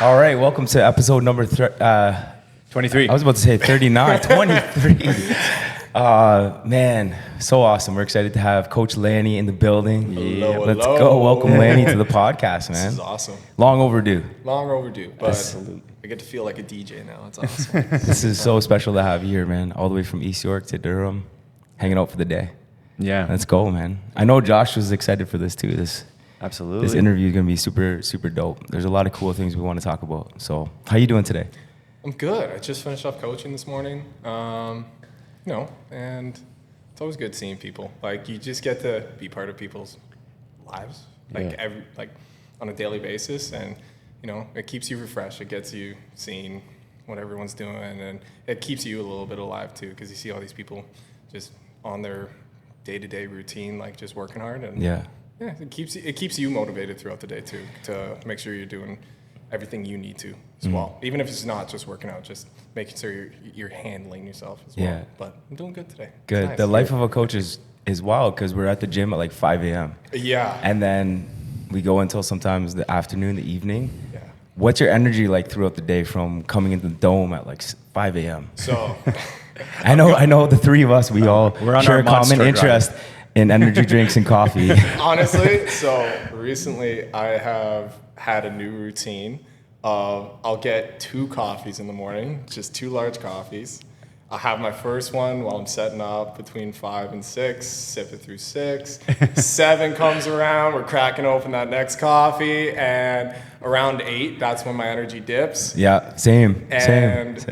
All right, welcome to episode number 23. I was about to say 39, 23. Man, so awesome. We're excited to have Coach Lanny in the building. Hello, Let's hello. go. Welcome Lanny to the podcast, man. This is awesome. Long overdue. Long overdue, but Absolutely. I get to feel like a DJ now. It's awesome. This is so special to have you here, man. All the way from East York to Durham, hanging out for the day. Yeah. Let's go, man. I know Josh was excited for this too. Absolutely. This interview is going to be super, super dope. There's a lot of cool things we want to talk about. So how you doing today? I'm good. I just finished up coaching this morning. And it's always good seeing people. Like, you just get to be part of people's lives, like on a daily basis, and it keeps you refreshed. It gets you seeing what everyone's doing, and it keeps you a little bit alive too, because you see all these people just on their day-to-day routine, like just working hard, and Yeah, it keeps you motivated throughout the day too, to make sure you're doing everything you need to as well. Even if it's not just working out, just making sure you're handling yourself as well. Yeah. But I'm doing good today. It's good. nice. The life of a coach is wild because we're at the gym at like 5 a.m. Yeah. And then we go until sometimes the afternoon, the evening. Yeah. What's your energy like throughout the day from coming into the dome at like 5 a.m.? So I know the three of us, we all We're on share our a common monster interest in energy drinks and coffee. honestly, recently I have had a new routine of I'll get 2 coffees in the morning, just 2 large coffees. I'll have my first one while I'm setting up between 5 and 6, sip it through 6. 7 comes around, we're cracking open that next coffee, and around 8, that's when my energy dips. Yeah, same.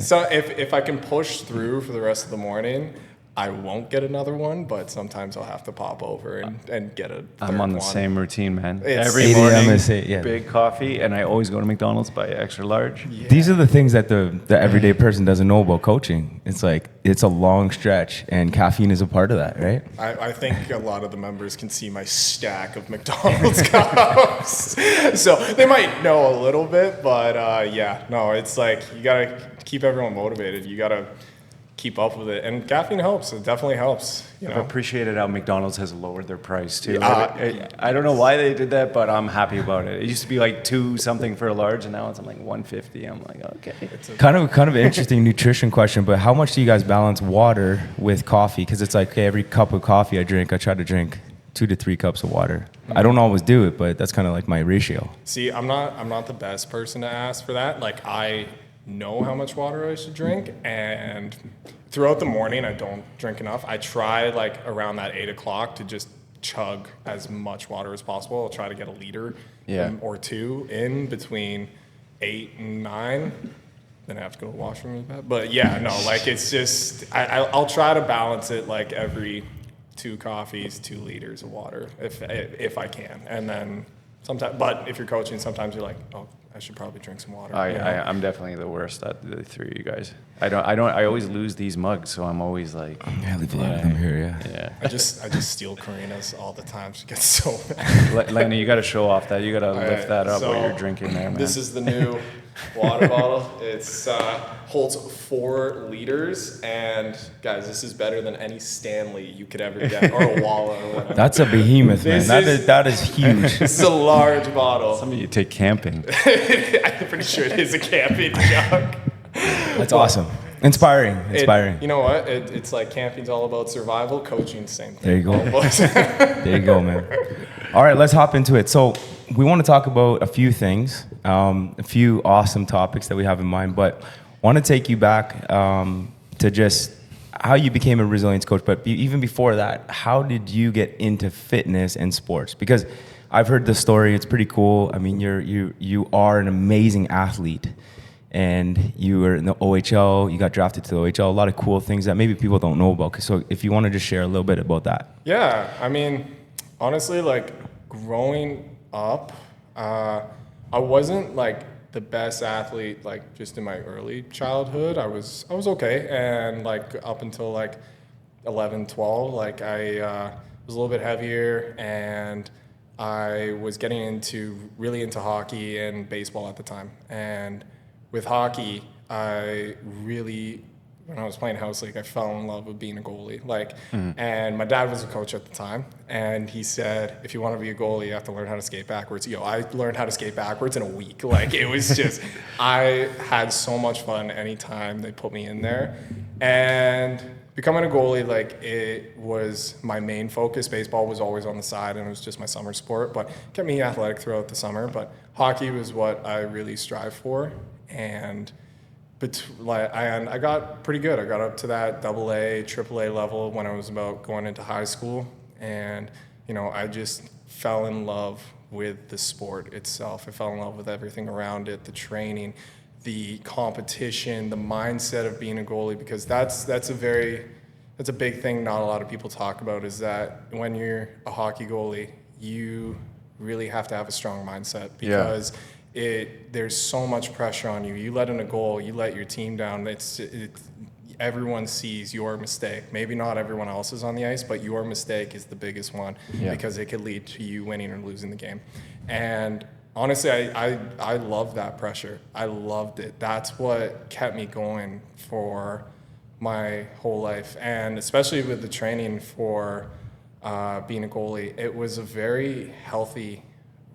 So if I can push through for the rest of the morning, I won't get another one, but sometimes I'll have to pop over and get a third I'm on the one. same routine, man. It's Every 8 a.m. morning, is it, yeah. big coffee, and I always go to McDonald's, buy extra large. Yeah. These are the things that the everyday person doesn't know about coaching. It's like, it's a long stretch, and caffeine is a part of that, right? I think a lot of the members can see my stack of McDonald's cups. So they might know a little bit, but it's like you gotta keep everyone motivated. You gotta keep up with it, and caffeine helps. It definitely helps. I've appreciated how McDonald's has lowered their price too. Yeah. I don't know why they did that, but I'm happy about it. It used to be like 2 something for a large, and now it's like 150. I'm like, okay. Kind of an interesting nutrition question, but how much do you guys balance water with coffee? Because it's like, okay, every cup of coffee I drink, I try to drink 2 to 3 cups of water. I don't always do it, but that's kind of like my ratio. See, I'm not the best person to ask for that. Like, I know how much water I should drink, and throughout the morning I don't drink enough. I try like around that 8 o'clock to just chug as much water as possible. I'll try to get a liter or 2 in between 8 and 9. Then I have to go to the washroom. But it's just I'll try to balance it like every 2 coffees, 2 liters of water if I can. And then sometimes, but if you're coaching, sometimes you're like, oh, I should probably drink some water. I'm definitely the worst at the 3 of you guys. I always lose these mugs, so I'm always like, Yeah, leave a lot of them here, yeah. I just steal Karina's all the time. She gets so mad. Lanny, you got to show off that. You got to lift that up so while you're drinking there, man. This is the new water bottle. It's holds 4 liters, and guys, this is better than any Stanley you could ever get, or a Walla or whatever. That's a behemoth, man. That is huge. This is a large bottle. Some of you take camping. I'm pretty sure it is a camping jug. That's awesome. Inspiring. You know what? It's like camping's all about survival. Coaching, same thing. There you go. All about- There you go, man. All right, let's hop into it. So we want to talk about a few things, a few awesome topics that we have in mind, but want to take you back to just how you became a resilience coach. But even before that, how did you get into fitness and sports? Because I've heard the story. It's pretty cool. I mean, you are an amazing athlete. And you were in the OHL, you got drafted to the OHL, a lot of cool things that maybe people don't know about. So if you want to just share a little bit about that. Yeah, I mean, honestly, like growing up, I wasn't like the best athlete, like just in my early childhood. I was okay, and like up until like 11, 12, like I was a little bit heavier, and I was getting really into hockey and baseball at the time. And with hockey, I really when I was playing house league, I fell in love with being a goalie. And my dad was a coach at the time, and he said, if you want to be a goalie, you have to learn how to skate backwards. I learned how to skate backwards in a week. Like, it was just, I had so much fun anytime they put me in there. And becoming a goalie, like, it was my main focus. Baseball was always on the side, and it was just my summer sport, but kept me athletic throughout the summer. But hockey was what I really strive for, and I got pretty good. I got up to that AA, AAA level when I was about going into high school, and I just fell in love with the sport itself. I fell in love with everything around it, the training, the competition, the mindset of being a goalie, because that's a big thing not a lot of people talk about, is that when you're a hockey goalie, you really have to have a strong mindset, because there's so much pressure on you. You let in a goal, you let your team down. Everyone sees your mistake. Maybe not everyone else is on the ice, but your mistake is the biggest one, because it could lead to you winning or losing the game. And honestly, I love that pressure. I loved it. That's what kept me going for my whole life. And especially with the training for being a goalie, it was a very healthy,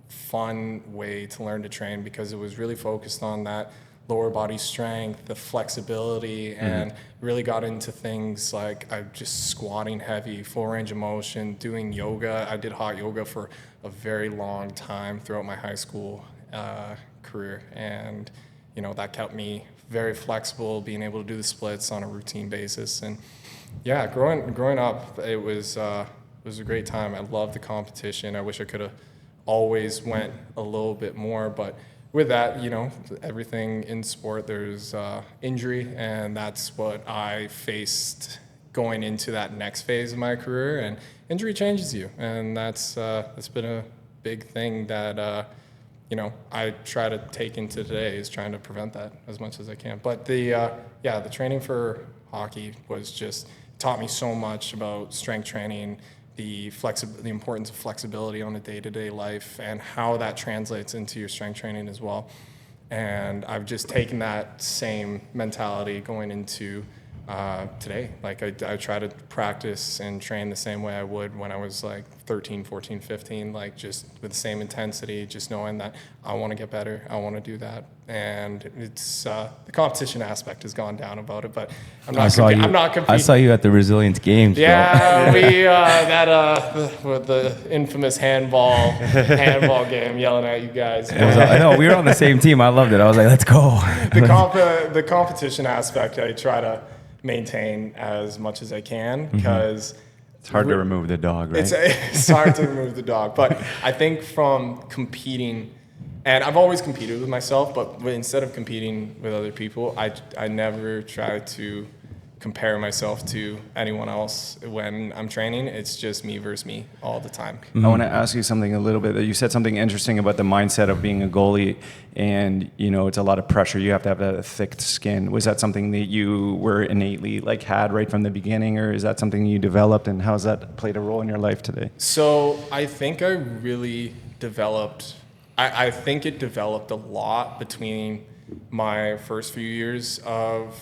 fun way to learn to train, because it was really focused on that lower body strength, the flexibility, and really got into things like just squatting heavy, full range of motion, doing yoga. I did hot yoga for a very long time throughout my high school career, and that kept me very flexible, being able to do the splits on a routine basis. And growing up, it was a great time. I loved the competition. I wish I could have always went a little bit more, but with that, everything in sport, there's injury, and that's what I faced going into that next phase of my career. And injury changes you, and that's been a big thing that I try to take into today, is trying to prevent that as much as I can. But the training for hockey was just taught me so much about strength training, the importance of flexibility on a day-to-day life, and how that translates into your strength training as well. And I've just taken that same mentality going into today. Like, I try to practice and train the same way I would when I was like 13, 14, 15, like just with the same intensity, just knowing that I want to get better, I want to do that. And it's the competition aspect has gone down about it, but I'm not competing. I saw you at the Resilience Games. Yeah, with the infamous handball game, yelling at you guys. I know, we were on the same team. I loved it. I was like, let's go. The competition aspect, I try to maintain as much as I can, because it's hard to remove the dog, right? It's hard to remove the dog. But I think from competing, and I've always competed with myself, but instead of competing with other people, I never try to compare myself to anyone else when I'm training. It's just me versus me all the time. I want to ask you something a little bit. You said something interesting about the mindset of being a goalie, and it's a lot of pressure. You have to have a thick skin. Was that something that you were innately had right from the beginning, or is that something you developed, and how has that played a role in your life today? So I think I really developed, I think it developed a lot between my first few years of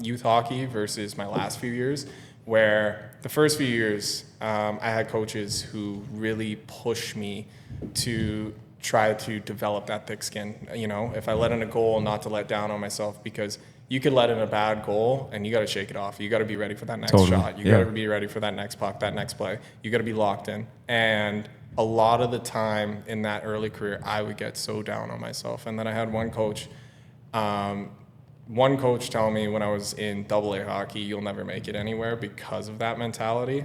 youth hockey versus my last few years, where the first few years I had coaches who really pushed me to try to develop that thick skin. If I let in a goal, not to let down on myself, because you could let in a bad goal and you got to shake it off. You got to be ready for that next shot. You got to be ready for that next puck, that next play. You got to be locked in. And a lot of the time in that early career, I would get so down on myself. And then I had one coach tell me when I was in AA hockey, you'll never make it anywhere because of that mentality.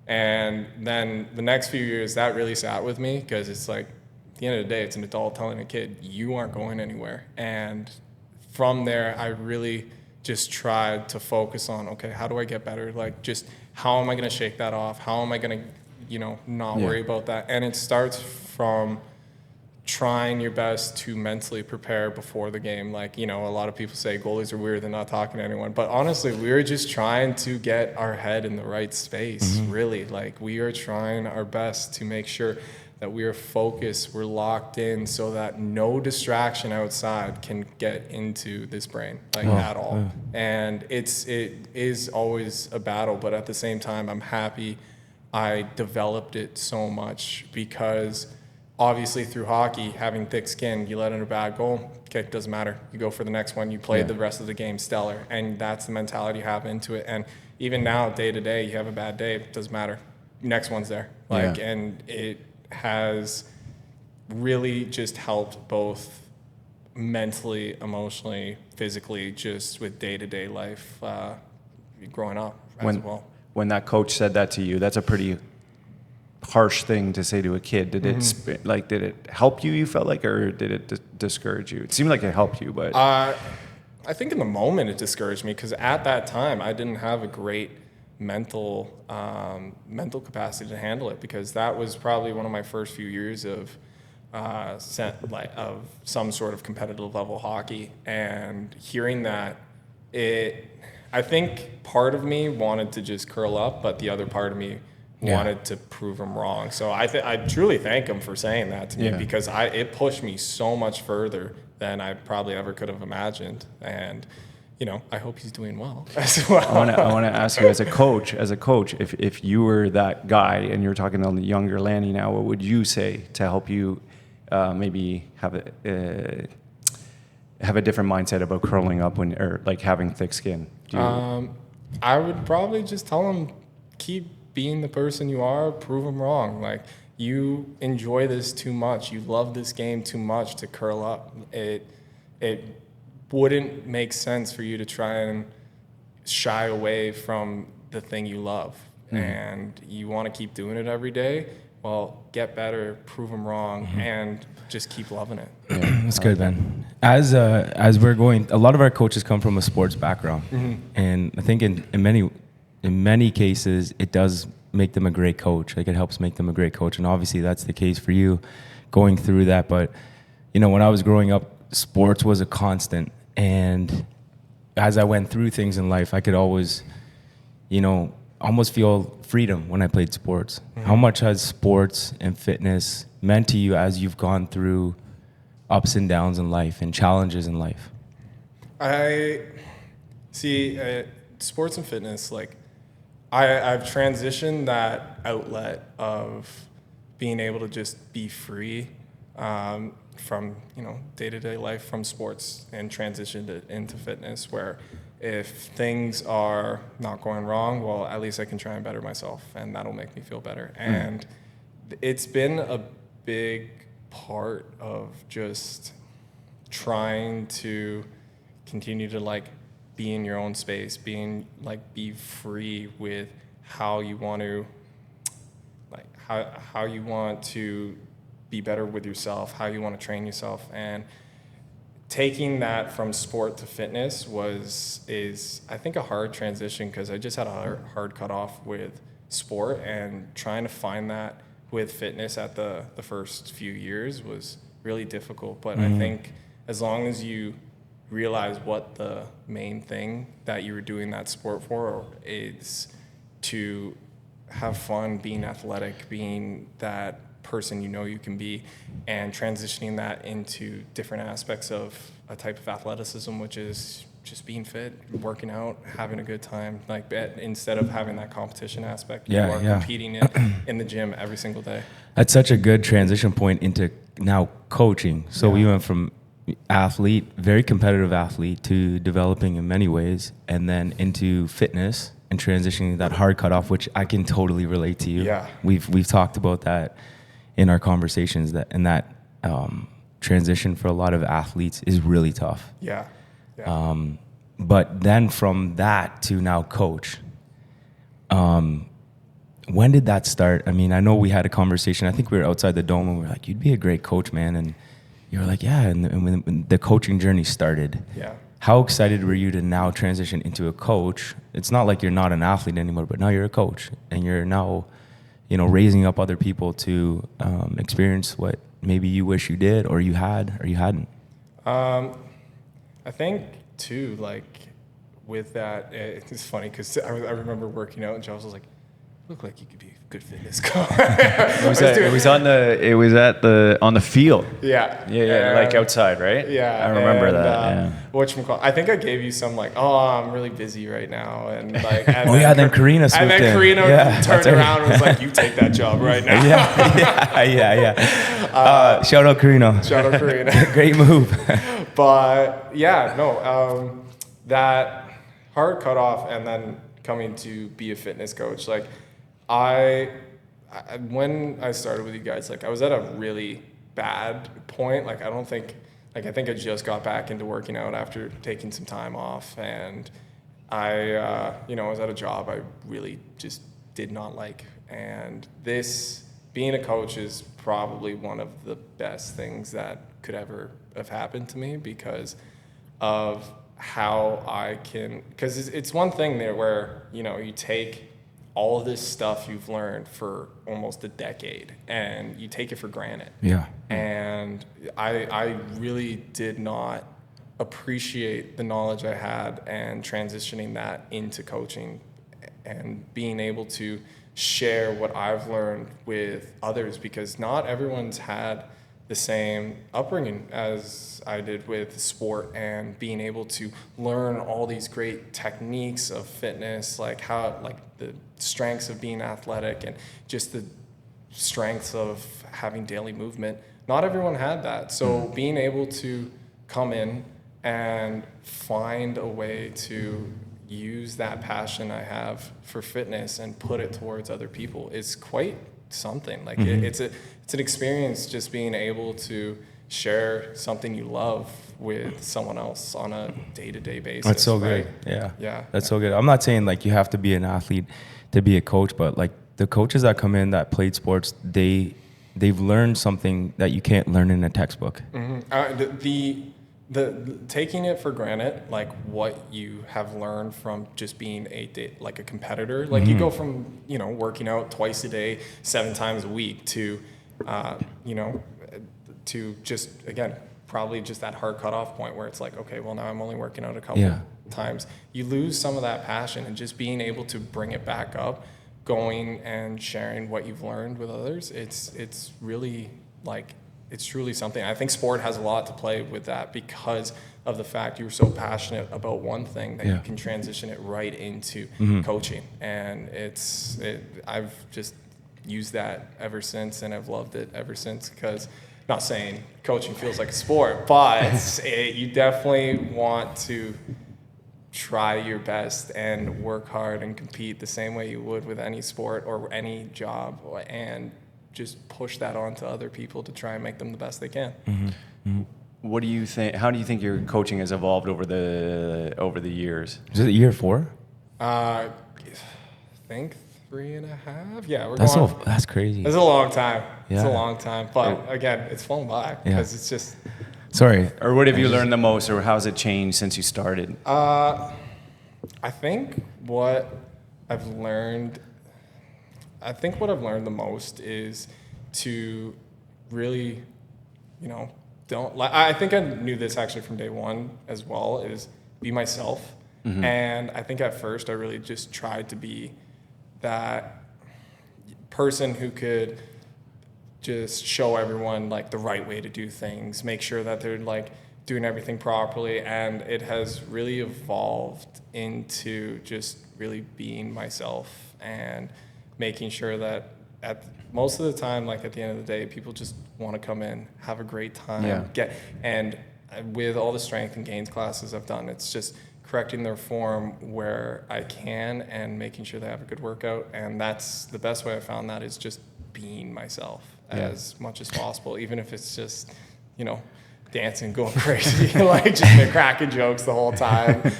And then the next few years, that really sat with me, because it's like, at the end of the day, it's an adult telling a kid, you aren't going anywhere. And from there, I really just tried to focus on, okay, how do I get better? Like, just how am I going to shake that off? How am I going to, not worry about that? And it starts from trying your best to mentally prepare before the game. Like, a lot of people say goalies are weird, they're not talking to anyone. But honestly, we're just trying to get our head in the right space, really. Like, we are trying our best to make sure that we are focused, we're locked in, so that no distraction outside can get into this brain, like at all. And it is always a battle, but at the same time, I'm happy I developed it so much, because obviously through hockey, having thick skin, you let in a bad goal, okay, doesn't matter. You go for the next one, you play the rest of the game stellar, and that's the mentality you have into it. And even now, day to day, you have a bad day, it doesn't matter. Next one's there. And it has really just helped both mentally, emotionally, physically, just with day-to-day life growing up as well. When that coach said that to you, that's a pretty harsh thing to say to a kid. Did it did it help you? You felt like, or did it discourage you? It seemed like it helped you, but I think in the moment it discouraged me, because at that time I didn't have a great mental capacity to handle it, because that was probably one of my first few years of some sort of competitive level hockey, and hearing that, I think part of me wanted to just curl up, but the other part of me wanted to prove him wrong. So I truly thank him for saying that to me, because it pushed me so much further than I probably ever could have imagined. And I hope he's doing well as well. I want to ask you, as a coach, if you were that guy and you're talking to the younger Lanny now, what would you say to help you maybe have a different mindset about curling up or like having thick skin? I would probably just tell him, keep being the person you are, prove him wrong. Like, you enjoy this too much, you love this game too much to curl up. It wouldn't make sense for you to try and shy away from the thing you love. And you want to keep doing it every day. Well, get better, prove them wrong, and just keep loving it. That's good, man. As we're going, a lot of our coaches come from a sports background, and I think in many cases it does make them a great coach. Like, it helps make them a great coach, and obviously that's the case for you, going through that. But when I was growing up, sports was a constant, and as I went through things in life, I could always, almost feel freedom when I played sports. How much has sports and fitness meant to you as you've gone through ups and downs in life and challenges in life? I see sports and fitness, like, I've transitioned that outlet of being able to just be free from day-to-day life from sports, and transitioned it into fitness, where if things are not going wrong, well, at least I can try and better myself, and that'll make me feel better. And it's been a big part of just trying to continue to be in your own space, be free with how you want to how you want to be better with yourself, how you want to train yourself. And taking that from sport to fitness is I think a hard transition, because I just had a hard cutoff with sport, and trying to find that with fitness at the first few years was really difficult. But I think as long as you realize what the main thing that you were doing that sport for is, to have fun, being athletic, being that person you can be, and transitioning that into different aspects of a type of athleticism, which is just being fit, working out, having a good time, instead of having that competition aspect. You are competing in the gym every single day. That's such a good transition point into now coaching. So we went from athlete, very competitive athlete, to developing in many ways, and then into fitness and transitioning that hard cutoff, which I can totally relate to you. Yeah. We've talked about that in our conversations, that transition for a lot of athletes is really tough. Yeah. But then from that to now coach, when did that start? I mean, I know we had a conversation. I think we were outside the dome, and we were like, "You'd be a great coach, man." And you were like, "Yeah." And when the coaching journey started, how excited were you to now transition into a coach? It's not like you're not an athlete anymore, but now you're a coach, and you're now, raising up other people to experience what maybe you wish you did, or you had, or you hadn't. I think too, with that, it's funny, because I remember working out, and Charles was like, look like you could be a good fitness coach. It was on the field. Yeah. Yeah, like outside, right? Yeah. I remember that. I think I gave you some like, oh, I'm really busy right now, and like. And then Karina swooped in. And then Karina turned right. around and was like, "You take that job right now." yeah. Shout out Karina. Shout out Karina. Great move. But yeah, no, that hard cutoff, and then coming to be a fitness coach, like when I started with you guys, like I was at a really bad point. Like I think I just got back into working out after taking some time off, and I was at a job I really just did not like. And being a coach is probably one of the best things that could ever have happened to me, because of how because it's one thing there where, you take all of this stuff you've learned for almost a decade and you take it for granted. Yeah. And I really did not appreciate the knowledge I had, and transitioning that into coaching and being able to share what I've learned with others, because not everyone's had the same upbringing as I did with sport, and being able to learn all these great techniques of fitness, like the strengths of being athletic and just the strengths of having daily movement. Not everyone had that. So being able to come in and find a way to use that passion I have for fitness and put it towards other people is quite something. Like it's an experience, just being able to share something you love with someone else on a day-to-day basis. That's so right? good. Yeah. That's so good. I'm not saying like you have to be an athlete to be a coach, but like the coaches that come in that played sports, they've learned something that you can't learn in a textbook. The taking it for granted, like what you have learned from just being a competitor, like you go from, working out twice a day, 7 times a week to, to just, again, probably just that hard cutoff point where it's like, okay, well now I'm only working out a couple times. You lose some of that passion, and just being able to bring it back up, going and sharing what you've learned with others. It's really it's truly something. I think sport has a lot to play with that, because of the fact you were so passionate about one thing that you can transition it right into coaching. And I've just used that ever since, and I've loved it ever since, because not saying coaching feels like a sport, but you definitely want to try your best and work hard and compete the same way you would with any sport or any job, and just push that on to other people to try and make them the best they can. What do you think? How do you think your coaching has evolved over the years? Is it year 4? I think 3.5. Yeah, That's crazy. It's a long time. Yeah. It's a long time, but again, it's flown by because it's just. Sorry. Or what have you learned the most, or how's it changed since you started? I think what I've learned the most is to really, I think I knew this actually from day one as well, is be myself. And I think at first I really just tried to be that person who could just show everyone like the right way to do things, make sure that they're like doing everything properly. And it has really evolved into just really being myself and making sure that most of the time, like at the end of the day, people just want to come in, have a great time, and with all the strength and gains classes I've done, it's just correcting their form where I can and making sure they have a good workout. And that's the best way I found that, is just being myself as much as possible, even if it's just, dancing, going crazy, like just cracking jokes the whole time,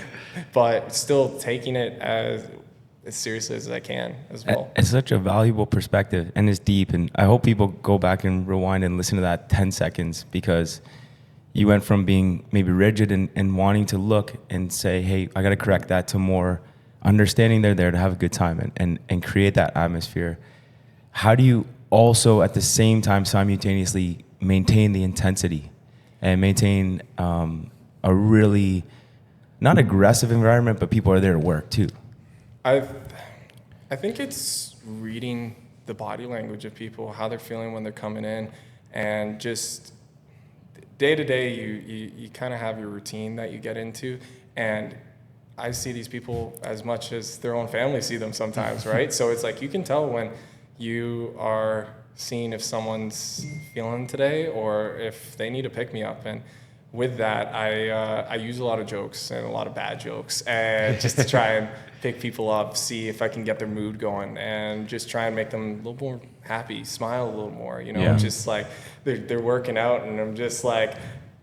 but still taking it as seriously as I can as well. It's such a valuable perspective, and it's deep, and I hope people go back and rewind and listen to that 10 seconds, because you went from being maybe rigid and wanting to look and say, hey, I got to correct that, to more understanding they're there to have a good time and create that atmosphere. How do you also at the same time simultaneously maintain the intensity and maintain a really not aggressive environment, but people are there to work too? I I think it's reading the body language of people, how they're feeling when they're coming in, and just day to day, you kind of have your routine that you get into, and I see these people as much as their own family see them sometimes, right? So it's like you can tell when you are seeing if someone's feeling today or if they need a pick me up. And with that, I use a lot of jokes and a lot of bad jokes, and just to try and pick people up, see if I can get their mood going, and just try and make them a little more happy, smile a little more. You know, Yeah. just like they're working out, and I'm just like,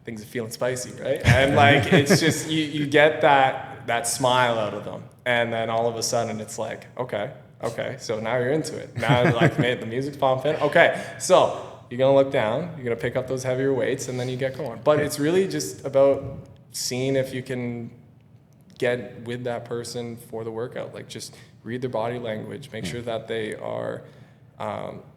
things are feeling spicy, right? And like it's just you get that smile out of them, and then all of a sudden it's like, okay, so now you're into it. Now like the music's pumping. Okay, so you're gonna look down, you're gonna pick up those heavier weights, and then you get going. But it's really just about seeing if you can get with that person for the workout. Like just read their body language, make sure that they are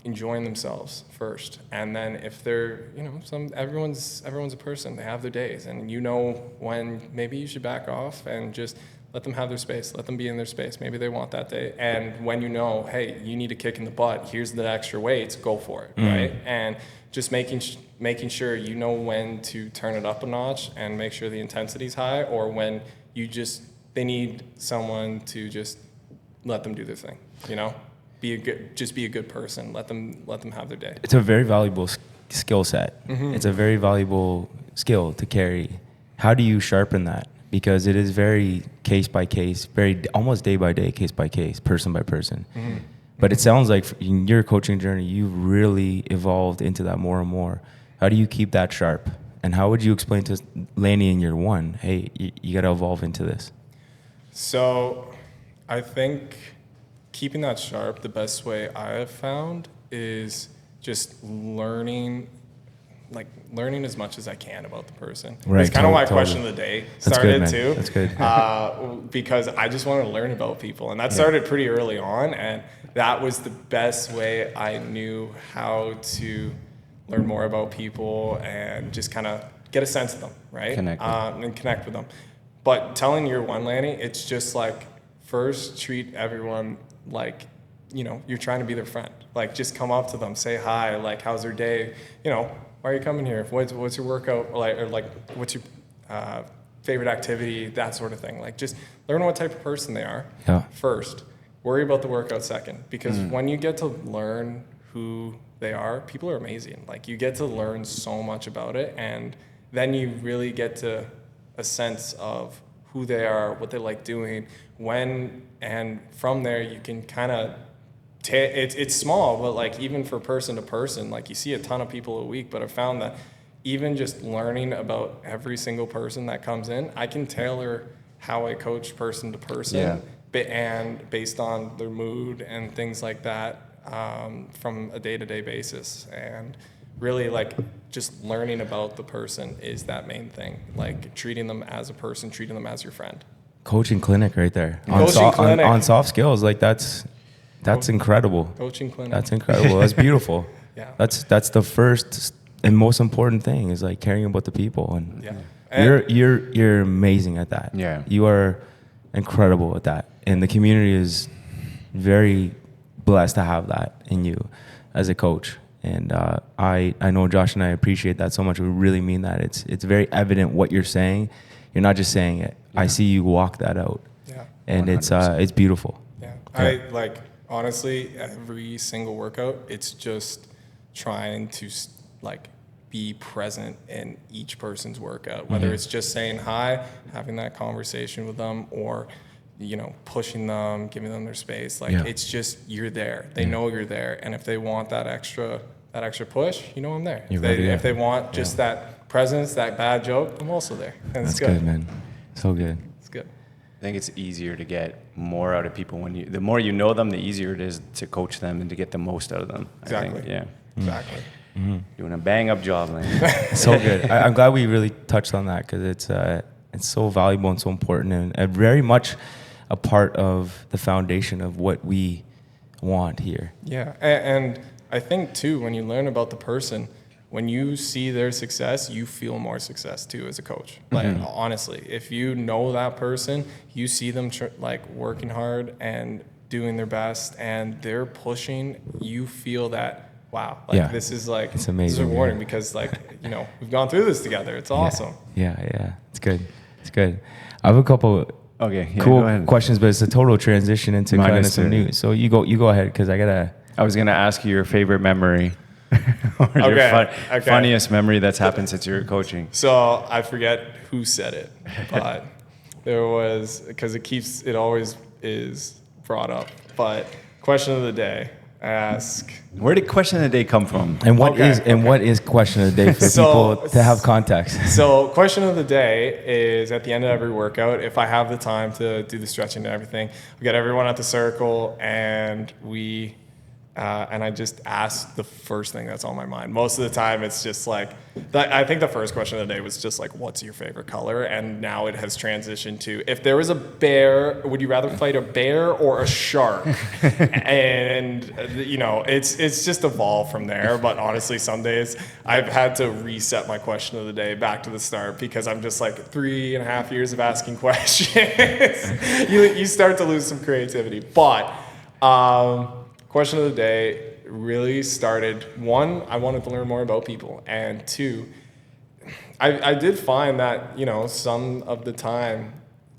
enjoying themselves first, and then if they're, you know, everyone's a person. They have their days, and you know when maybe you should back off and just let them have their space, let them be in their space. Maybe they want that day, and when you know, hey, you need a kick in the butt, here's the extra weights, go for it, right? And just making sure you know when to turn it up a notch and make sure the intensity's high, or when they need someone to just let them do their thing, you know? Be a good person. Let them have their day. It's a very valuable skill set. Mm-hmm. It's a very valuable skill to carry. How do you sharpen that? Because it is very case by case, very almost day by day, case by case, person by person. Mm-hmm. But it sounds like in your coaching journey, you've really evolved into that more and more. How do you keep that sharp? And how would you explain to Lanny in year one, hey, you got to evolve into this? So I think keeping that sharp, the best way I have found is just learning as much as I can about the person. Right, That's kind of why totally. Question of the Day started too. That's good. Because I just wanted to learn about people, and that started pretty early on, and that was the best way I knew how to learn more about people and just kind of get a sense of them, right? And connect with them. But telling year one, Lanny, it's just like, first treat everyone like, you know, you're trying to be their friend. Like, just come up to them, say hi, like, how's their day? You know, why are you coming here? What's your workout like? Or like, what's your favorite activity? That sort of thing. Like, just learn what type of person they are first. Worry about the workout second. Because when you get to learn who they are, people are amazing. Like, you get to learn so much about it, and then you really get to a sense of who they are, what they like doing, and from there you can kind of it's small, but like even for person to person, like you see a ton of people a week, but I've found that even just learning about every single person that comes in, I can tailor how I coach person to person, and based on their mood and things like that, from a day-to-day basis. And really, like, just learning about the person is that main thing. Like, treating them as a person, treating them as your friend. Coaching clinic right there. Clinic. On soft skills, like that's incredible. Coaching clinic. That's incredible. That's beautiful. Yeah. That's the first and most important thing, is like caring about the people. And you're amazing at that. Yeah. You are incredible at that. And the community is very blessed to have that in you as a coach. And I know Josh and I appreciate that so much. We really mean that. It's very evident what you're saying. You're not just saying it. Yeah. I see you walk that out. Yeah. And 100%. It's beautiful. Yeah. I like, honestly, every single workout, it's just trying to like be present in each person's workout, whether it's just saying hi, having that conversation with them, or, you know, pushing them, giving them their space. Like, it's just, you're there. They know you're there. And if they want that extra push, you know I'm there. If they want just that presence, that bad joke, I'm also there. And That's good, man. So good. It's good. I think it's easier to get more out of people the more you know them, the easier it is to coach them and to get the most out of them. Exactly. I think. Yeah. Exactly. Mm-hmm. Doing a bang up job, man. So good. I'm glad we really touched on that, because it's so valuable and so important, and very much a part of the foundation of what we want here. Yeah, and I think too, when you learn about the person, when you see their success, you feel more success too as a coach. Like, honestly, if you know that person, you see them like working hard and doing their best and they're pushing, you feel that, wow, like this is like, it's amazing. This is rewarding because like, you know, we've gone through this together. It's awesome. Yeah. It's good. It's good. I have a couple cool questions, but it's a total transition into kind of some new. So you go ahead because I was gonna ask you your favorite memory. Or your funniest memory that's happened since you were coaching. So I forget who said it, but there was, because it always is brought up. But question of the day, I ask. Where did question of the day come from? And what is question of the day for people to have context? So question of the day is at the end of every workout, if I have the time to do the stretching and everything, we get everyone at the circle and and I just ask the first thing that's on my mind. Most of the time, it's just like, I think the first question of the day was just like, what's your favorite color? And now it has transitioned to, if there was a bear, would you rather fight a bear or a shark? And, you know, it's just evolved from there. But honestly, some days I've had to reset my question of the day back to the start because I'm just like 3.5 years of asking questions. you start to lose some creativity. But, question of the day really started, one, I wanted to learn more about people, and two, I did find that, you know, some of the time,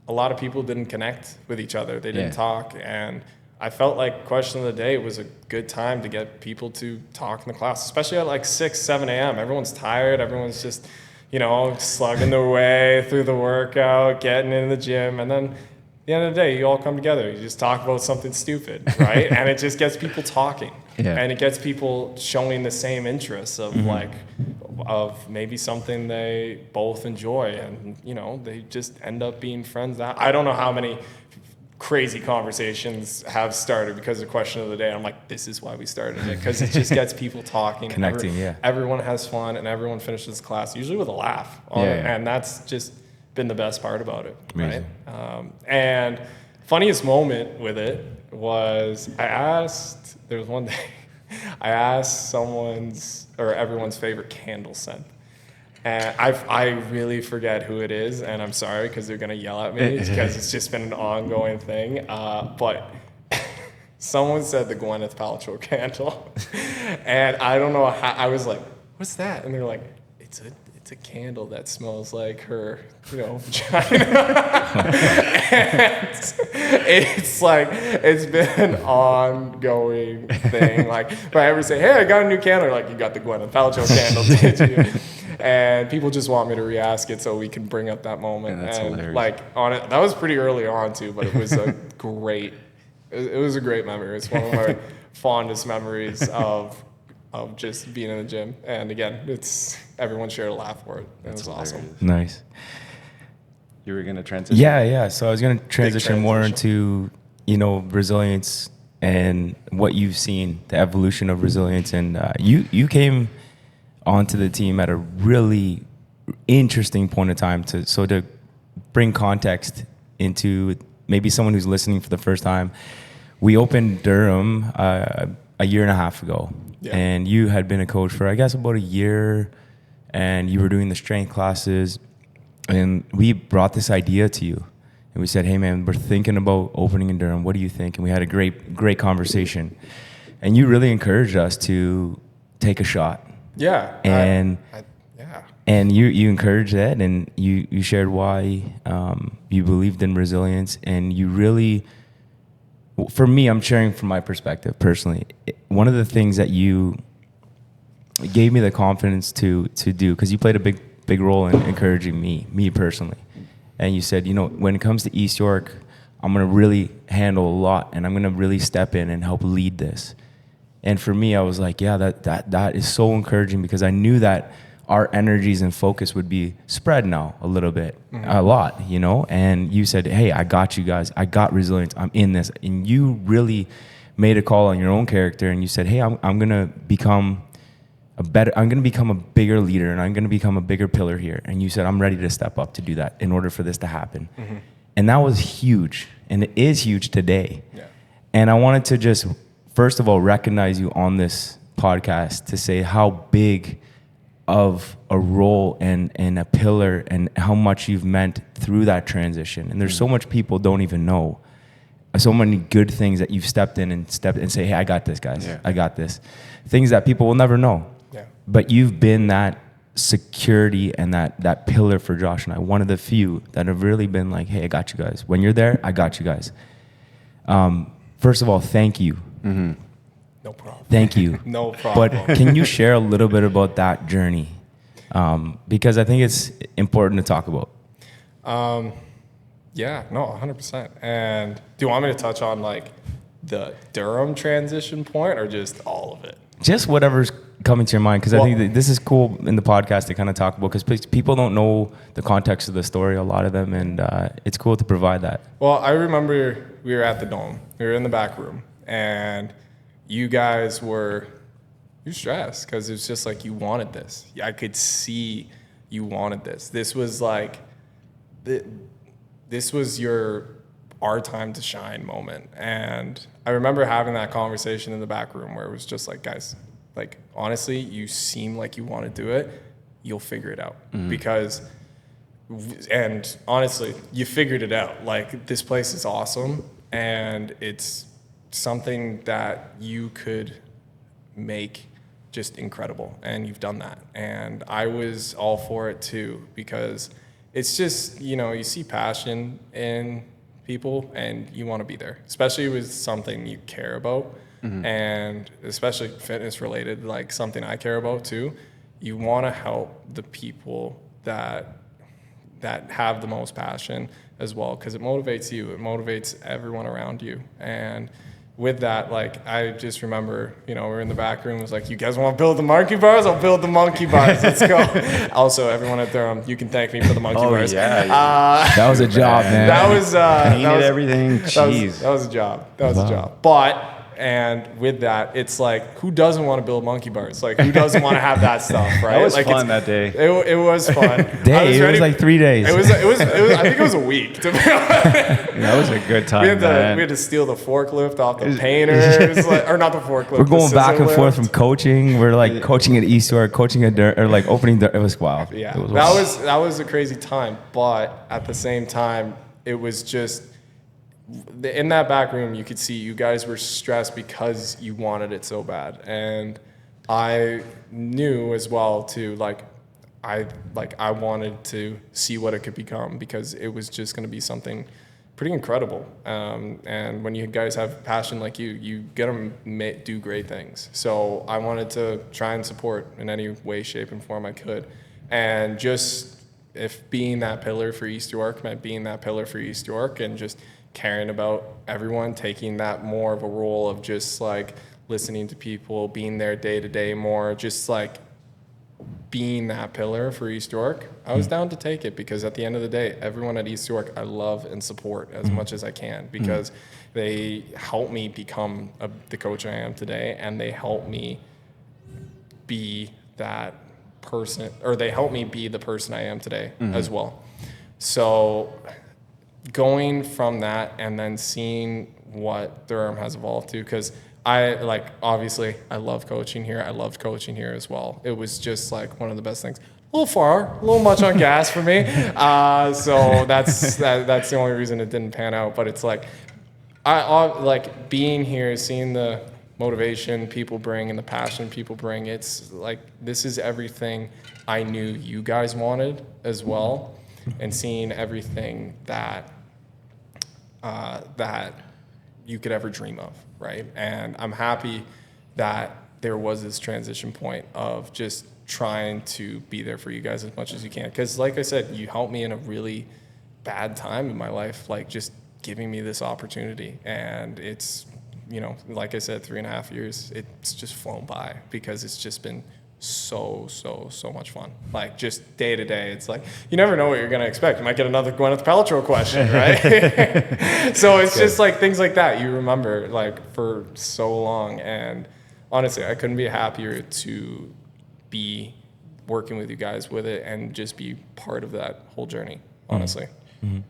a lot of people didn't connect with each other. They didn't talk, and I felt like question of the day was a good time to get people to talk in the class, especially at like 6, 7 a.m. Everyone's tired. Everyone's just, you know, slugging their way through the workout, getting in the gym, and then at the end of the day, you all come together. You just talk about something stupid, right? And it just gets people talking. Yeah. And it gets people showing the same interests of of maybe something they both enjoy. And, you know, they just end up being friends. I don't know how many crazy conversations have started because of the question of the day. I'm like, this is why we started it. Because it just gets people talking. Connecting, Everyone has fun and everyone finishes class, usually with a laugh. And that's just been the best part about it. Amazing. Right? And funniest moment with it was there was one day I asked everyone's favorite candle scent. And I really forget who it is, and I'm sorry because they're gonna yell at me because it's just been an ongoing thing. But someone said the Gwyneth Paltrow candle, and I don't know how. I was like, "What's that?" And they're like, "It's a candle that smells like her, you know, vagina." And it's like, it's been an ongoing thing. Like, if I ever say, "Hey, I got a new candle," like, "You got the Gwyneth Paltrow candle, did you?" And people just want me to re-ask it so we can bring up that moment. Yeah, that's hilarious. Like, on it, that was pretty early on too, but it was a great memory. It's one of my fondest memories of just being in the gym. And again, everyone shared a laugh for it. It was awesome. Nice. You were going to transition? Yeah. So I was going to transition more into, you know, resilience and what you've seen, the evolution of resilience. And you came onto the team at a really interesting point of time. So to bring context into maybe someone who's listening for the first time, we opened Durham a year and a half ago. Yeah. And you had been a coach for, I guess, about a year, and you were doing the strength classes, and we brought this idea to you. And we said, "Hey, man, we're thinking about opening in Durham. What do you think?" And we had a great conversation. And you really encouraged us to take a shot. Yeah. And and you encouraged that, and you shared why you believed in resilience, and you really... For me, I'm sharing from my perspective personally. One of the things that you gave me the confidence to do, because you played a big role in encouraging me personally. And you said, you know, when it comes to East York, I'm going to really handle a lot, and I'm going to really step in and help lead this. And for me, I was like, yeah, that is so encouraging, because I knew that our energies and focus would be spread now a little bit, a lot, you know? And you said, "Hey, I got you guys. I got resilience. I'm in this." And you really made a call on your own character, and you said, "Hey, I'm going to become I'm going to become a bigger leader, and I'm going to become a bigger pillar here." And you said, "I'm ready to step up to do that in order for this to happen." And that was huge, and it is huge today. Yeah. And I wanted to just, first of all, recognize you on this podcast to say how big of a role and a pillar and how much you've meant through that transition. And there's so much people don't even know. so many good things that you've stepped in and say, hey, I got this, guys. Yeah. I got this. Things that people will never know. Yeah. But you've been that security and that pillar for Josh and I, one of the few that have really been like, hey, I got you guys. When you're there, I got you guys. First of all, thank you. Mm-hmm. No problem. Thank you. No problem. But can you share a little bit about that journey? Because I think it's important to talk about. Yeah, no, 100%. And do you want me to touch on like the Durham transition point or just all of it? Just whatever's coming to your mind, because I think that this is cool in the podcast to kind of talk about, because people don't know the context of the story, a lot of them, and it's cool to provide that. Well, I remember we were at the Dome. We were in the back room, and you guys were stressed because it was just like you wanted this. I could see you wanted this. This was like, this was our time to shine moment. And I remember having that conversation in the back room where it was just like, guys, like, honestly, you seem like you want to do it. You'll figure it out. Because, and honestly, you figured it out. Like, this place is awesome, and it's something that you could make just incredible, and you've done that. And I was all for it too, because it's just, you see passion in people and you want to be there, especially with something you care about. And especially fitness related, like something I care about too. You want to help the people that have the most passion as well, because it motivates you, it motivates everyone around you. And with that, like, I just remember, we're in the back room. It was like, you guys want to build the monkey bars? I'll build the monkey bars. Let's go. Also, everyone at Durham, you can thank me for the monkey bars. Yeah. That was a job, man. That was Painted everything. Jeez. That was a job. That was a job. But, and with that, it's like, who doesn't want to build monkey bars? Like, who doesn't want to have that stuff, right? That was like, fun that day. It was fun. It was like 3 days. It was. I think it was a week, to be honest. That was a good time, We had man. to steal the forklift off the painters, or not the forklift. We're going back and scissor forth lift. from coaching. We're like coaching at East York, coaching at or like opening. It was wild. Yeah, It was wild. that was a crazy time. But at the same time, it was just in that back room. You could see you guys were stressed because you wanted it so bad, and I knew as well too. I wanted to see what it could become, because it was just going to be something pretty incredible. And when you guys have passion like you get to do great things. So I wanted to try and support in any way, shape, and form I could. And just if being that pillar for East York meant being that pillar for East York, and just caring about everyone, taking that more of a role of just like listening to people, being there day to day more, just like being that pillar for East York, I was down to take it, because at the end of the day, everyone at East York I love and support as much as I can, because they helped me become the coach I am today, and they helped me be that person, or they helped me be the person I am today as well. So going from that and then seeing what Durham has evolved to, because obviously I love coaching here. I loved coaching here as well. It was just like one of the best things. A little far, a little much on gas for me. So that's the only reason it didn't pan out. But it's like, I like being here, seeing the motivation people bring and the passion people bring. It's like, this is everything I knew you guys wanted as well, and seeing everything that you could ever dream of, right? And I'm happy that there was this transition point of just trying to be there for you guys as much as you can. Because like I said, you helped me in a really bad time in my life, like just giving me this opportunity. And it's, like I said, 3.5 years, it's just flown by, because it's just been so much fun. Like, just day to day, it's like you never know what you're gonna expect. You might get another Gwyneth Paltrow question, right? So it's just like things like that you remember like for so long. And honestly, I couldn't be happier to be working with you guys with it and just be part of that whole journey, honestly. Mm-hmm.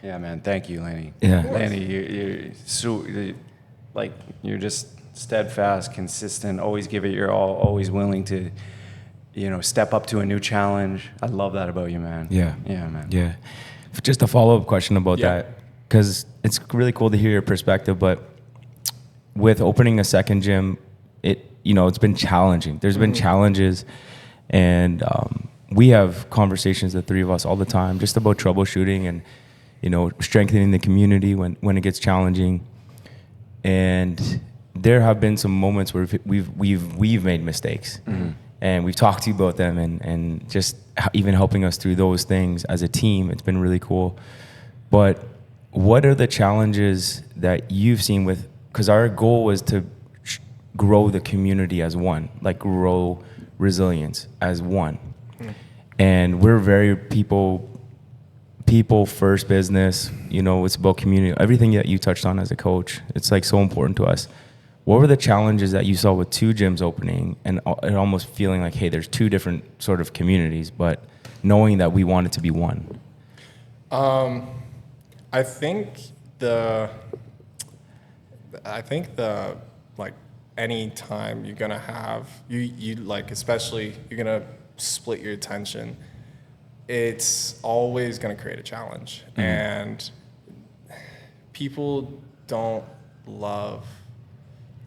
Yeah, man. Thank you, Lanny. Yeah. Lanny, you're just steadfast, consistent, always give it your all, always willing to, step up to a new challenge. I love that about you, man. Yeah. Yeah, man. Yeah. Just a follow-up question about Yeah. that. because it's really cool to hear your perspective, but with opening a second gym, it's been challenging. There's been challenges, and we have conversations, the three of us, all the time, just about troubleshooting and, strengthening the community when it gets challenging. And there have been some moments where we've made mistakes, and we've talked to you about them, and just even helping us through those things as a team. It's been really cool. But what are the challenges that you've seen because our goal was to grow the community as one, like grow resilience as one. And we're very people first business, it's about community, everything that you touched on as a coach. It's like so important to us. What were the challenges that you saw with two gyms opening and almost feeling like, hey, there's two different sort of communities, but knowing that we wanted to be one? I think the like any time you're gonna have you like, especially you're gonna split your attention, it's always gonna create a challenge. And people don't love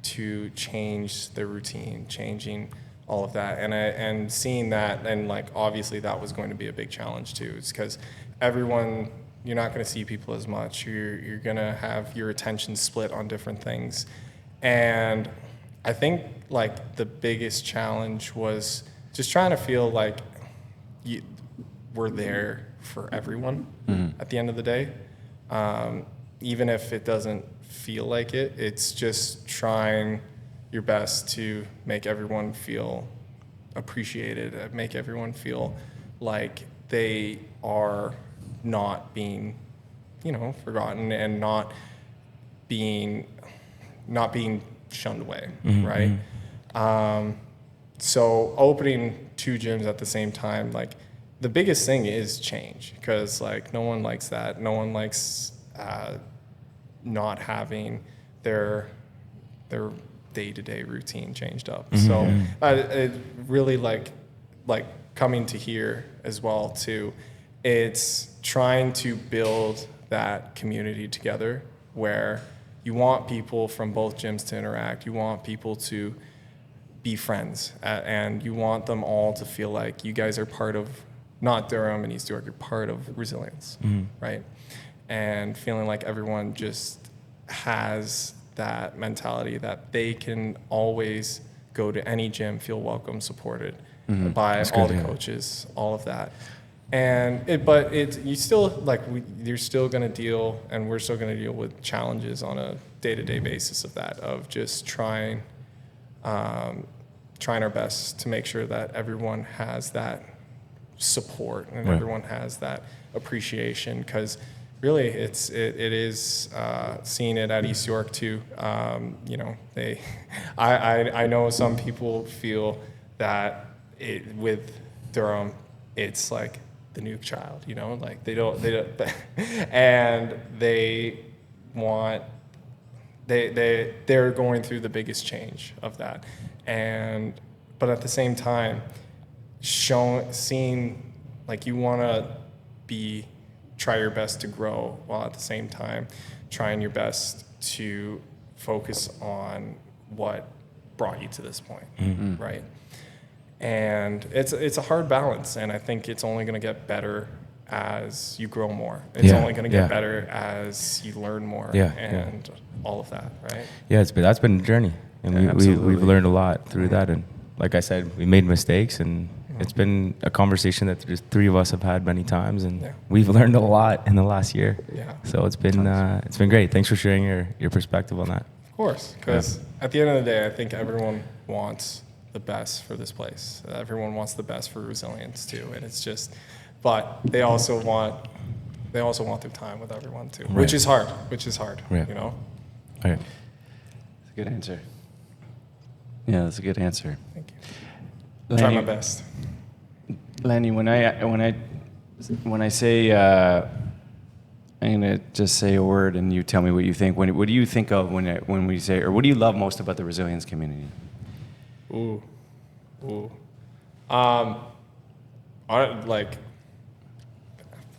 to change their routine, changing all of that, and seeing that, and like obviously that was going to be a big challenge too. It's because you're not going to see people as much. You're going to have your attention split on different things. And I think like the biggest challenge was just trying to feel like we're there for everyone at the end of the day. Even if it doesn't feel like it, it's just trying your best to make everyone feel appreciated, make everyone feel like they are not being, forgotten, and not being shunned away, right? So opening two gyms at the same time, like the biggest thing is change, because like no one likes that. No one likes not having their day-to-day routine changed up. So it really like coming to here as well too. It's trying to build that community together where you want people from both gyms to interact. You want people to be friends, and you want them all to feel like you guys are part of, not Durham and East York, you're part of resilience, right? And feeling like everyone just has that mentality that they can always go to any gym, feel welcome, supported by all the coaches, all of that. And you're still going to deal, and we're still going to deal with challenges on a day-to-day basis of that, of just trying our best to make sure that everyone has that support and everyone has that appreciation, because really it is seeing it at East York too. I know some people feel that with Durham, it's like the new child, like they don't and they're going through the biggest change of that, but at the same time seeing like you want to try your best to grow, while at the same time trying your best to focus on what brought you to this point, right? And it's a hard balance, and I think it's only going to get better as you grow more. It's only going to get better as you learn more, and all of that, right? Yeah, that's been a journey, and we've learned a lot through that. And like I said, we made mistakes, and it's been a conversation that just three of us have had many times, and we've learned a lot in the last year. Yeah. So it's been great. Thanks for sharing your perspective on that. Of course, because at the end of the day, I think everyone wants the best for this place. Everyone wants the best for resilience too, and it's just, but they also want their time with everyone too, which is hard. Right. That's a good answer. Yeah, that's a good answer. Thank you. Lanny, Try my best. Lanny, when I say I'm gonna just say a word and you tell me what you think. What do you think of when we say, or what do you love most about the resilience community?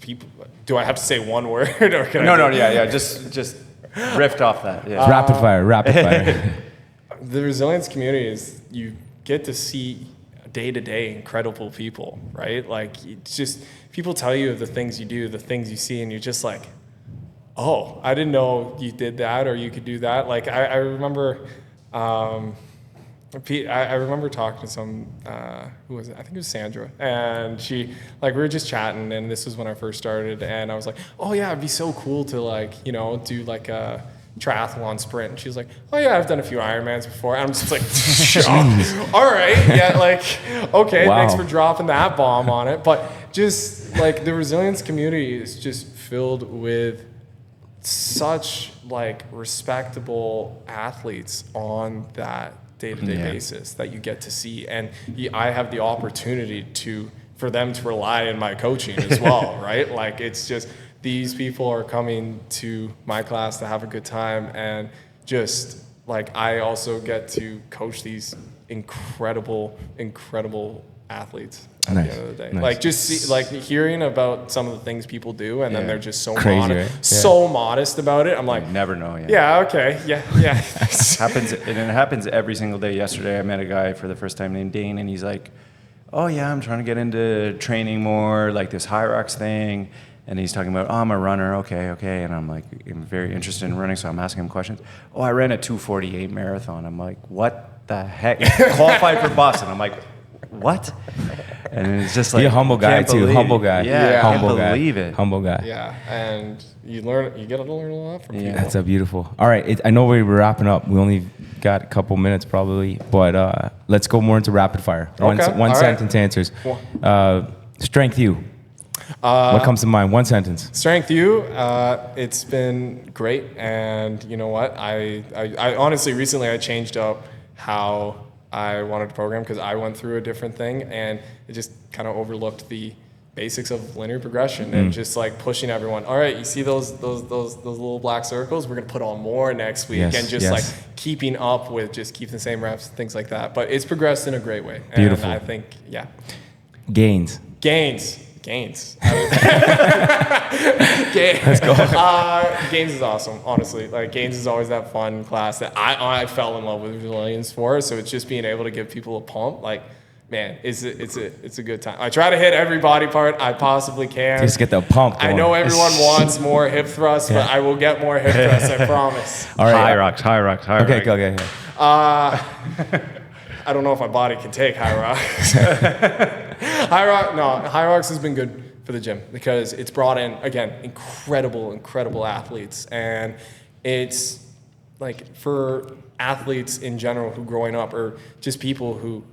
people. Do I have to say one word or can No, I? yeah. Just riffed off that. Yeah. Rapid fire. The resilience community is you get to see day to day incredible people, right? Like it's just people tell you of the things you do, the things you see, and you're just like, oh, I didn't know you did that or you could do that. Like I remember, I remember talking to some, who was it? I think it was Sandra, and she, like, we were just chatting, and this was when I first started, and I was like, oh yeah, it'd be so cool to, like, you know, do like a triathlon sprint. And she was like, oh yeah, I've done a few Ironmans before. And I'm just like, all right, yeah, like, okay, Wow. thanks for dropping that bomb on it. But just like the resilience community is just filled with such like respectable athletes on that day-to-day basis that you get to see, and I have the opportunity for them to rely on my coaching as well, right? Like it's just these people are coming to my class to have a good time, and just like I also get to coach these incredible athletes at Nice. the end of the day. Nice. Like just see, like hearing about some of the things people do, and then they're just so Crazy, right? so modest about it. I'm like, Never know. Yeah. yeah, okay, yeah. It happens every single day. Yesterday, I met a guy for the first time named Dane, and he's like, "Oh yeah, I'm trying to get into training more, like this High Rocks thing." And he's talking about, "Oh, I'm a runner, okay." And I'm like, I'm very interested in running, so I'm asking him questions. "Oh, I ran a 2:48 marathon." I'm like, "What the heck?" Qualified for Boston. I'm like, "What?" And it's just like, Be a humble guy can't too. believe- Humble guy. Yeah, Humble can't guy. believe it. Humble guy. Yeah, and you get to learn a lot from people. That's a beautiful. All right, I know we're wrapping up. We only got a couple minutes probably, but let's go more into rapid fire. One Okay, all right. sentence answers. Strength you. What comes to mind? One sentence. Strength U, it's been great, and you know what? I honestly recently I changed up how I wanted to program because I went through a different thing, and it just kind of overlooked the basics of linear progression and just like pushing everyone. All right, you see those little black circles? We're gonna put on more next week, Yes, and just yes. like keeping up with just keeping the same reps, things like that. But it's progressed in a great way. Beautiful. And I think Gains. Gains. Gains. Let's go. Gains is awesome, honestly. Like Gains is always that fun class that I fell in love with resilience for. So it's just being able to give people a pump. Like, man, it's a good time. I try to hit every body part I possibly can. Just get the pump I going. know everyone wants more hip thrusts, but I will get more hip thrusts. I promise. All right. High rocks. Okay, go. I don't know if my body can take high rocks. High rocks has been good for the gym because it's brought in, again, incredible athletes. And it's like for athletes in general who growing up, or just people who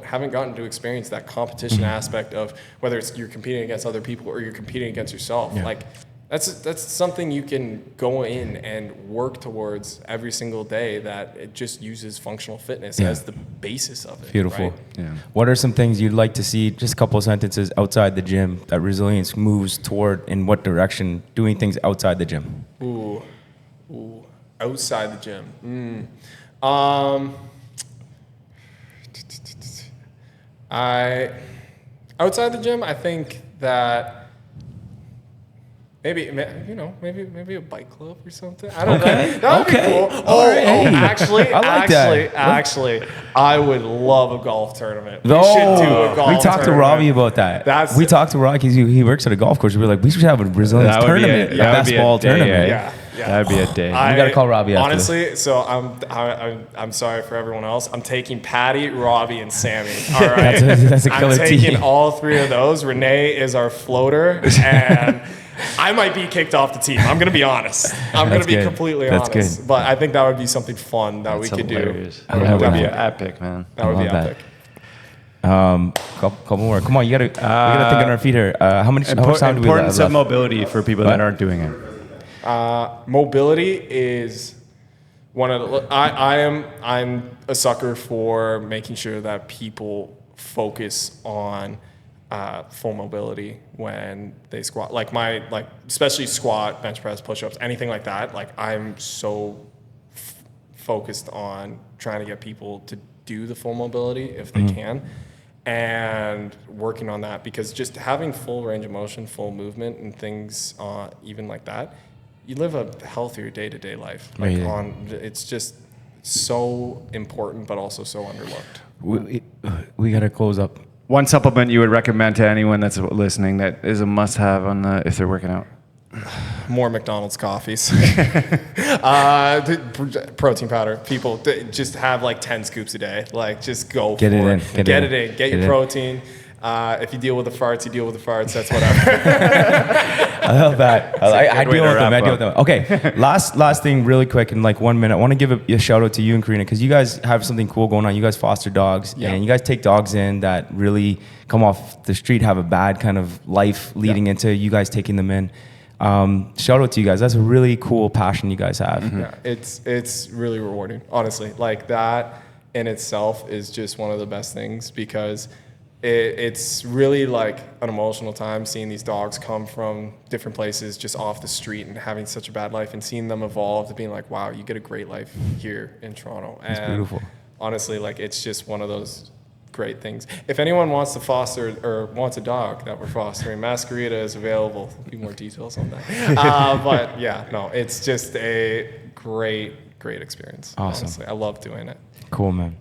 haven't gotten to experience that competition aspect of whether it's you're competing against other people or you're competing against yourself. Yeah. Like that's something you can go in and work towards every single day, that it just uses functional fitness as the basis of it. Beautiful. Right? Yeah. What are some things you'd like to see, just a couple of sentences outside the gym, that resilience moves toward, in what direction, doing things outside the gym? Ooh. Outside the gym. Outside the gym, I think that maybe a bike club or something. I don't know. That would be cool. Actually, I would love a golf tournament. We should do a golf we talked to tournament. Robbie about that. We talked to Robbie because he works at a golf course. We were like, we should have a resilience tournament, a best ball tournament. Yeah. That'd be a day. We gotta call Robbie after honestly, so I'm sorry for everyone else. I'm taking Patty, Robbie, and Sammy. All right, that's a killer I'm taking team. all three of those. Renee is our floater, and I might be kicked off the team. I'm gonna be honest. I'm gonna be good. completely That's honest. good. But I think that would be something fun that That's we could hilarious. do. That would be epic, man. That would be love that. epic. Couple more. Come on, we gotta think on our feet here. How much time do we have Importance of left? mobility for people that aren't doing it. Mobility is one of the. I'm a sucker for making sure that people focus on full mobility when they squat. Especially squat, bench press, push-ups, anything like that. Like I'm so focused on trying to get people to do the full mobility if they can. and working on that, because just having full range of motion, full movement, and things even like that, you live a healthier day-to-day life. Like it's just so important, but also so underlooked. We got to close up. One supplement you would recommend to anyone that's listening that is a must-have on if they're working out? More McDonald's coffees. Protein powder. People just have like 10 scoops a day. Like, just go Get for it it. in. Get it in. Get your protein. If you deal with the farts, you deal with the farts. That's whatever. I love that. I deal with them. I deal with them. Okay, last thing, really quick, in like 1 minute. I want to give a shout out to you and Karina, because you guys have something cool going on. You guys foster dogs, and you guys take dogs in that really come off the street, have a bad kind of life leading into you guys taking them in. Shout out to you guys. That's a really cool passion you guys have. Mm-hmm. Yeah, it's really rewarding, honestly. Like, that in itself is just one of the best things, because it's really like an emotional time seeing these dogs come from different places just off the street and having such a bad life, and seeing them evolve to being like, wow, you get a great life here in Toronto. And it's beautiful. Honestly, like, it's just one of those great things. If anyone wants to foster or wants a dog that we're fostering, Masquerita is available. There'll be more details on that. But yeah, no, it's just a great experience. Awesome. Honestly. I love doing it. Cool, man.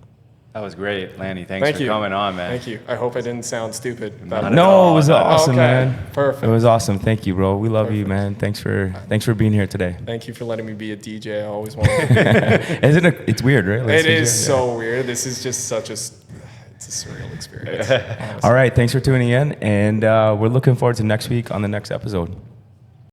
That was great, Lanny. Thanks for coming on, man. Thank you. I hope I didn't sound stupid. No, it was awesome, man. Perfect. It was awesome. Thank you, bro. We love you, man. Thanks for being here today. Thank you for letting me be a DJ. I always wanted to be. Isn't it? It's weird, right? Like, it is so weird. This is just such it's a surreal experience. All right. Thanks for tuning in, and we're looking forward to next week on the next episode.